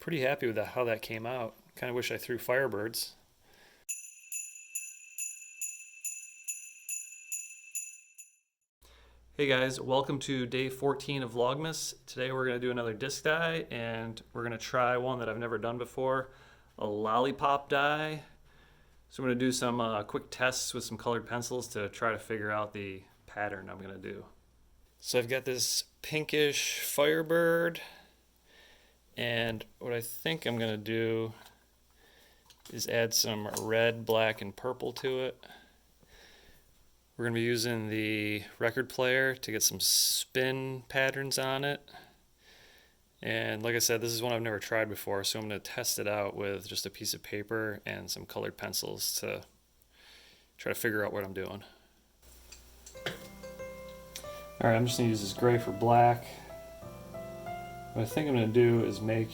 Pretty happy with how that came out. Kind of wish I threw Firebirds. Hey guys, welcome to day 14 of Vlogmas. Today we're going to do another disc die, and we're going to try one that I've never done before, a Lollipop die. So I'm going to do some quick tests with some colored pencils to try to figure out the pattern I'm going to do. So I've got this pinkish Firebird, and what I think I'm going to do is add some red, black, and purple to it. We're going to be using the record player to get some spin patterns on it. And like I said, this is one I've never tried before, so I'm going to test it out with just a piece of paper and some colored pencils to try to figure out what I'm doing. Alright, I'm just going to use this gray for black. What I think I'm going to do is make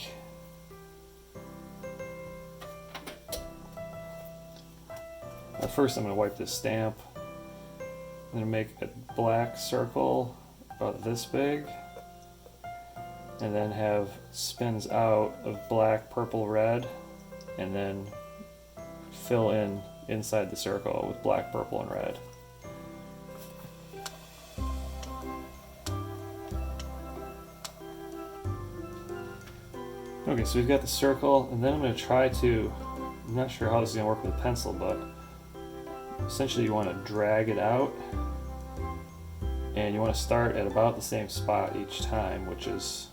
first I'm going to wipe this stamp. I'm going to make a black circle about this big, and then have spins out of black, purple, red, and then fill in inside the circle with black, purple, and red. Okay, so we've got the circle, and then I'm going to try to, I'm not sure how this is going to work with a pencil, but essentially you want to drag it out, and you want to start at about the same spot each time, which is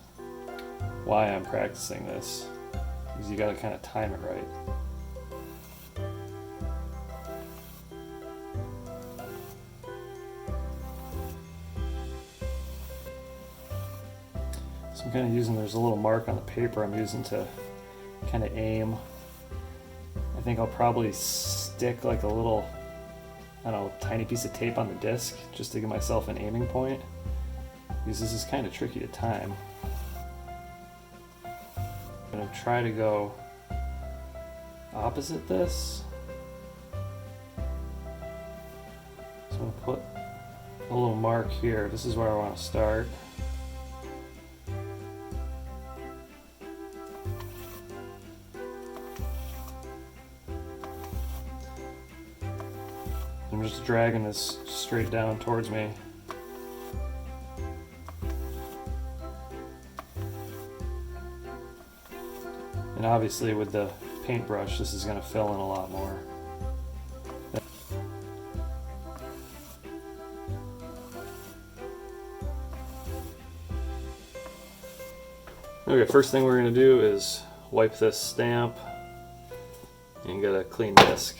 why I'm practicing this, because you got to kind of time it right. So I'm kind of using, there's a little mark on the paper I'm using to kind of aim. I think I'll probably stick like a little, I don't know, tiny piece of tape on the disc just to give myself an aiming point, because this is kind of tricky to time. I'm going to try to go opposite this. So I'm going to put a little mark here. This is where I want to start. I'm just dragging this straight down towards me. And obviously with the paintbrush, this is going to fill in a lot more. Okay, first thing we're going to do is wipe this stamp and get a clean disc.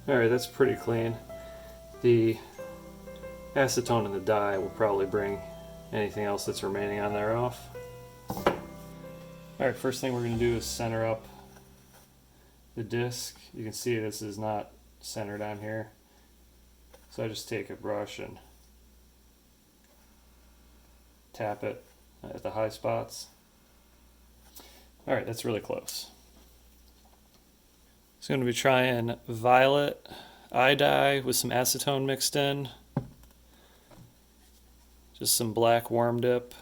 Alright, that's pretty clean. The acetone in the dye will probably bring anything else that's remaining on there off. Alright, first thing we're going to do is center up the disc. You can see this is not centered on here. So I just take a brush and tap it at the high spots. Alright, that's really close. So I'm going to be trying violet eye dye with some acetone mixed in. Just some black worm dip.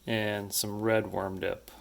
And some red worm dip.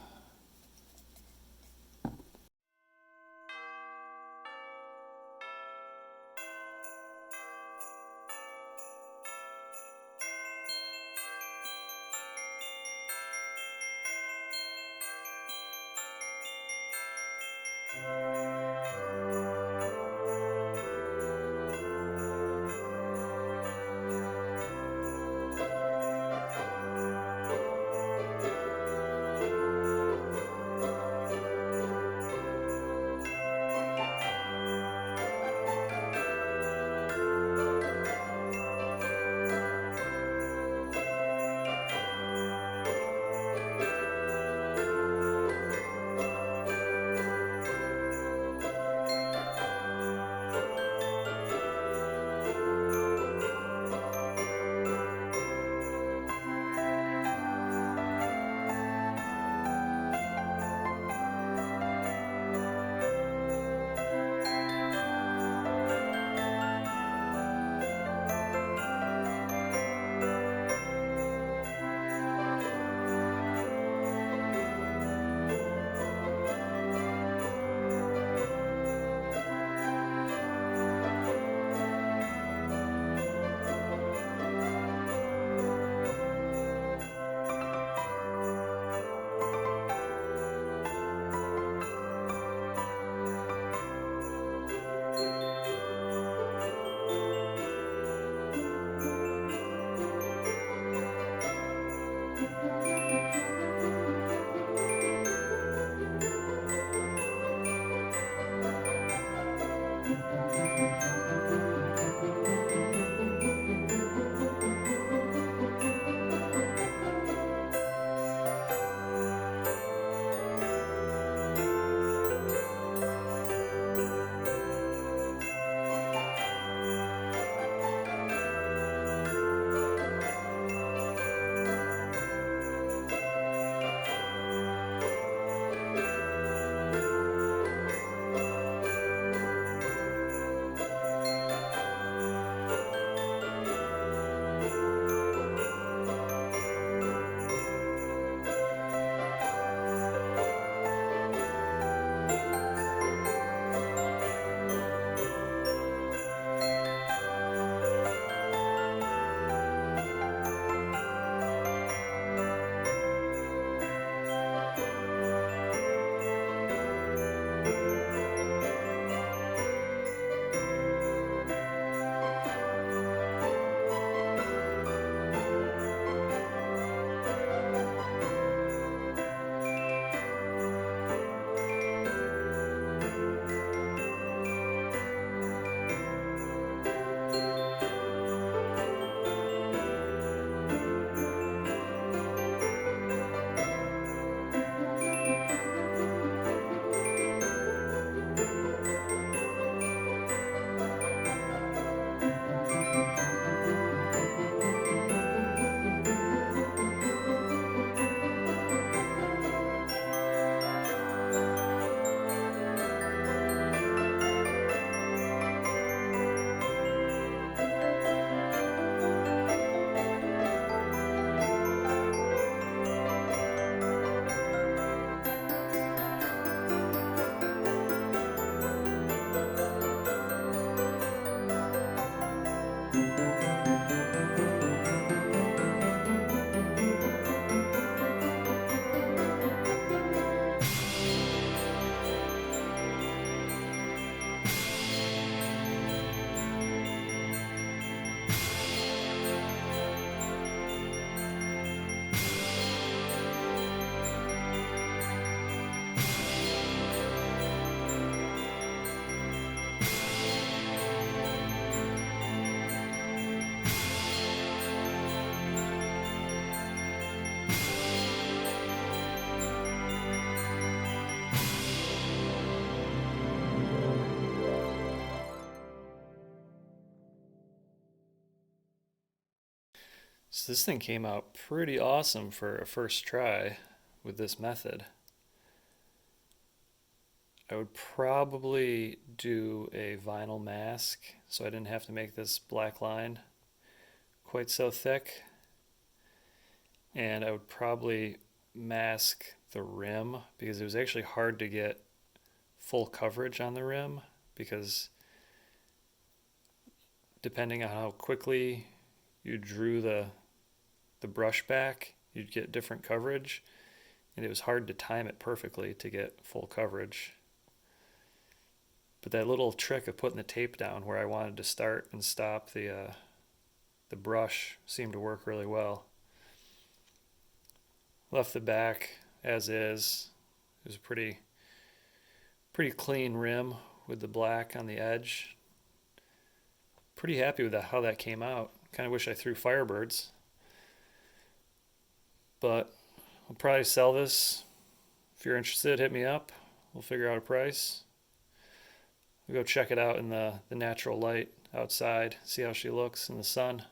So this thing came out pretty awesome for a first try with this method. I would probably do a vinyl mask so I didn't have to make this black line quite so thick. And I would probably mask the rim because it was actually hard to get full coverage on the rim because depending on how quickly you drew the brush back, you'd get different coverage, and it was hard to time it perfectly to get full coverage. But that little trick of putting the tape down where I wanted to start and stop the brush seemed to work really well. Left the back as is. It was a pretty clean rim with the black on the edge. Pretty happy with how that came out. Kind of wish I threw Firebirds. But I'll probably sell this. If you're interested, hit me up. We'll figure out a price. We'll go check it out in the natural light outside, see how she looks in the sun.